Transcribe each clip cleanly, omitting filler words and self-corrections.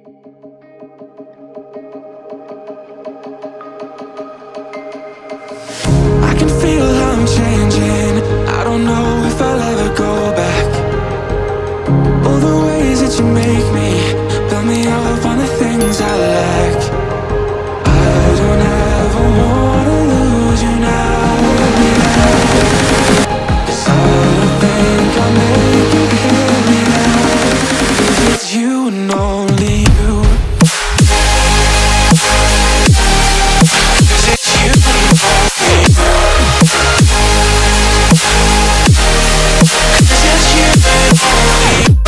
I can feel how I'm changing. I don't know if I'll ever go back. All the ways that you make me, build me up on the things I lack. I don't ever wanna lose you now. 'Cause I don't think I'll make it here without. 'Cause it's you and only you. 'Cause it's you and only you. 'Cause it's you and only you.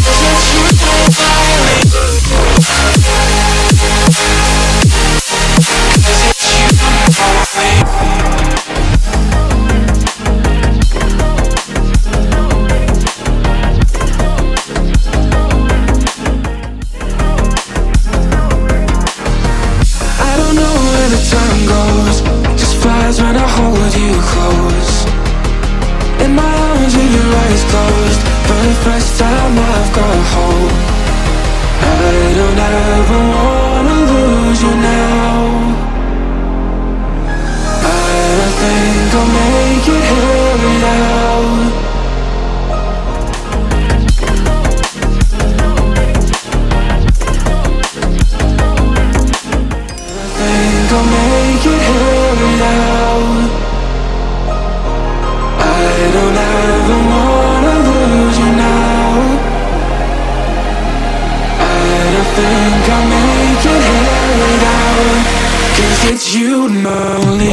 'Cause it's you and only you. 'Cause it's you and only you. I don't know where the time goes, it just flies when I hold you close. In my arms with your eyes closed, for the first time I've got hope. I don't ever wanna lose you now. I don't think I'll make it here without. I think I'll make it here without. I don't ever wanna lose you now. I don't think I'll make it here without. 'Cause it's you and only